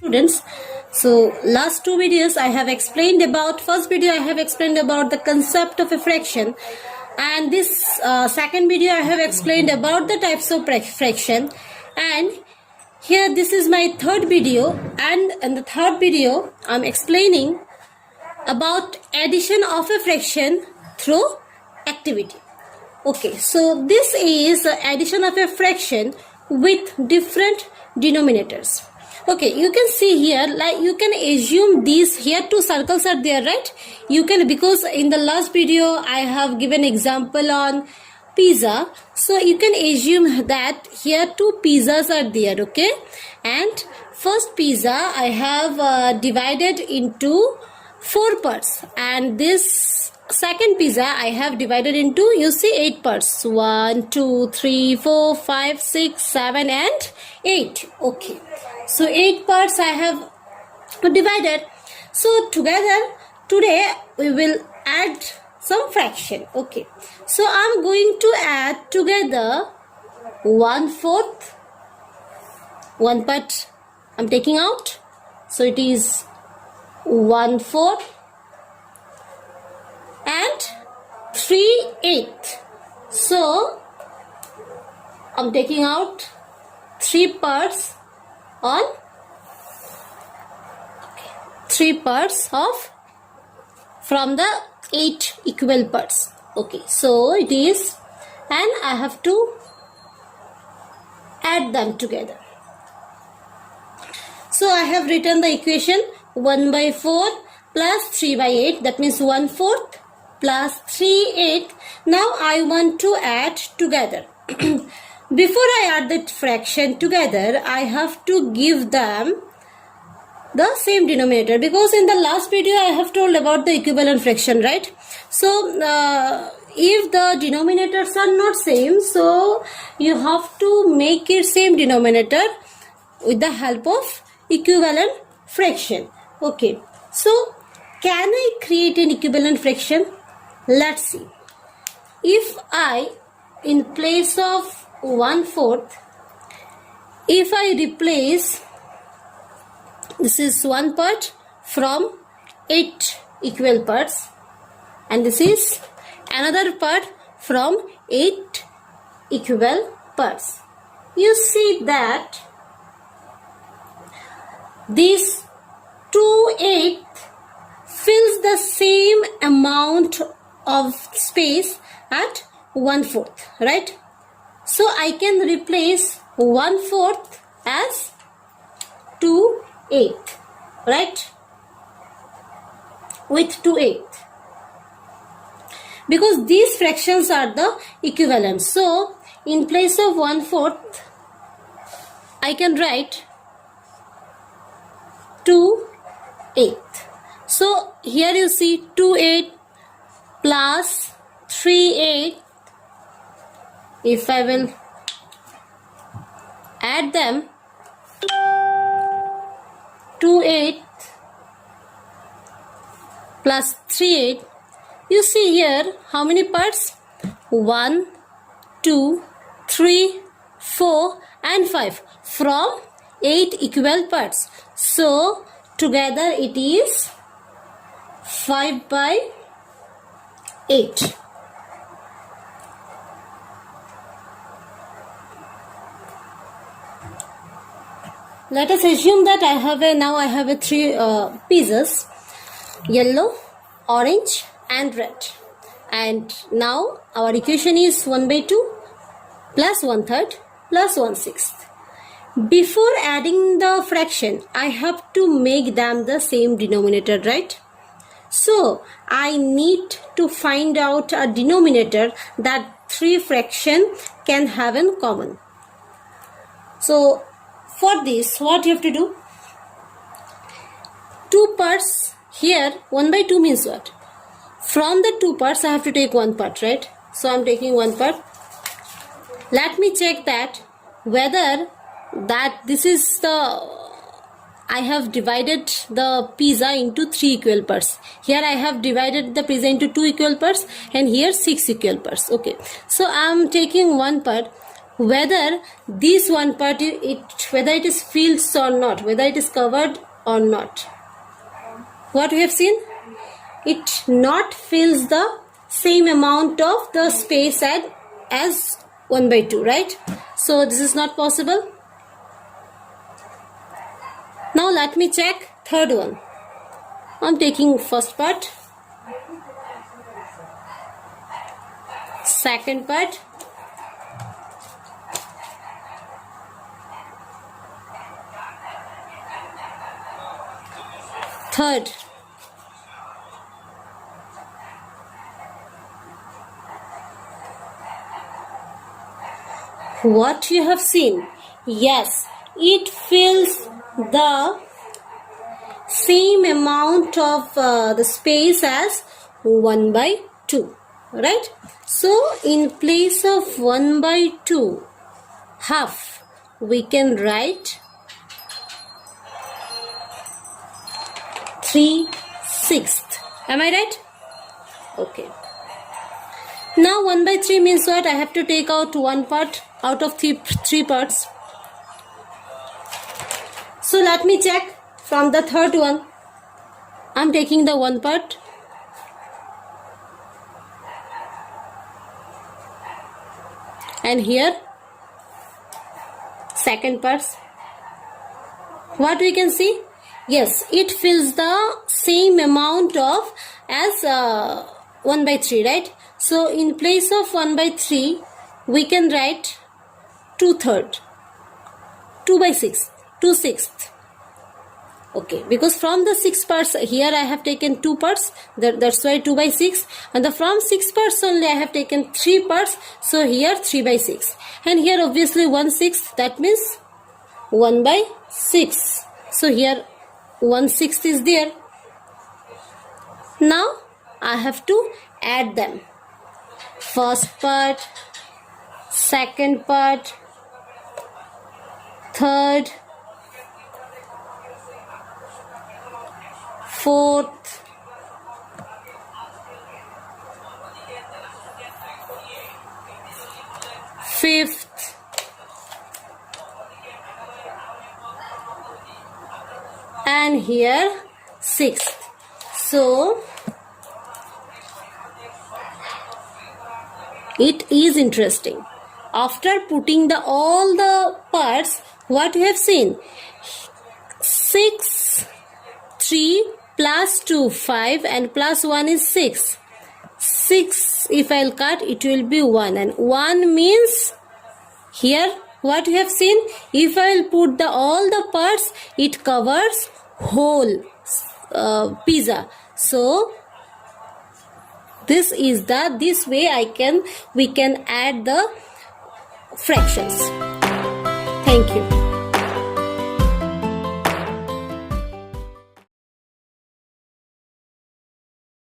Students, so last two videos I have explained about, first video I have explained about the concept of a fraction, and this second video I have explained about the types of fraction, and here this is my third video, and in the third video I'm explaining about addition of a fraction through activity. Okay, so this is addition of a fraction with different denominators. Okay, you can see here, like you can assume these here two circles are there, right? You can, because in the last video I have given example on pizza, so you can assume that here two pizzas are there. Okay, and first pizza I have divided into 4 parts, and this second pizza I have divided into, you see, 8 parts. 1 2 3 4 5 6 7 and 8. Okay, so 8 parts I have divided. So together today we will add some fraction. Okay, so I'm going to add together 1/4, 1 part I'm taking out, so it is 1/4 and 3/8. So I'm taking out 3 parts on 3 parts of from the 8 equal parts. Okay, so it is, and I have to add them together. So I have written the equation 1/4 plus 3/8, that means 1/4 plus 3/8. Now I want to add together. Before I add the fraction together, I have to give them the same denominator, because in the last video I have told about the equivalent fraction, right? So if the denominators are not same, so you have to make it same denominator with the help of equivalent fraction. Okay, so can I create an equivalent fraction? Let's see. If I, in place of 1/4, if I replace, this is 1 part from 8 equal parts, and this is another part from 8 equal parts, you see that this 2/8 fills the same amount of space at 1/4, right? So I can replace 1/4 as 2/8, right? With 2/8, because these fractions are the equivalent. So in place of 1/4 I can write 2/8. So here you see 2/8 plus 3/8. If I will add them, 2/8 plus 3/8, you see here how many parts? 1 2 3 4 and 5 from 8 equal parts. So together it is 5/8. Let us assume that I have a 3 pizzas, yellow, orange and red, and now our equation is 1/2 plus 1/3 plus 1/6. Before adding the fraction, I have to make them the same denominator, right? So I need to find out a denominator that 3 fraction can have in common. So for this, what you have to do? 2 parts here, 1/2 means what? From the 2 parts I have to take 1 part, right? So I'm taking 1 part. Let me check that whether that this is the, I have divided the pizza into 3 equal parts. Here I have divided the pizza into 2 equal parts, and here 6 equal parts. Okay, so I'm taking 1 part. whether this one part whether it is filled or not, whether it is covered or not. What we have seen? It not fills the same amount of the space as 1 by 2, right? So this is not possible. Now let me check third one. I'm taking first part, second part, third, what you have seen? Yes, it fills the same amount of the space as 1 by 2, right? So in place of 1 by 2 half, we can write 3/6. Am I right? Okay. Now 1 by 3 means what? I have to take out one part out of three parts. So let me check from the third one. I'm taking the one part. And here second part. What we can see? Yes, it fills the same amount of as 1 by 3, right? So in place of 1 by 3, we can write 2/3, 2 by 6, 2/6. Okay, because from the 6 parts here I have taken 2 parts, that's why 2 by 6, and from 6 parts only I have taken 3 parts, so here 3 by 6, and here obviously 1/6, that means 1 by 6. So here 1/6 is there. Now I have to add them. First part, second part, third, fourth, fifth, and here sixth. So it is interesting. After putting all the parts, what we have seen? 6, 3 plus 2, 5, and plus 1 is 6. 6, if I'll cut, it will be 1, and 1 means here what we have seen? If I will put all the parts, it covers whole pizza. So this way we can add the fractions. Thank you.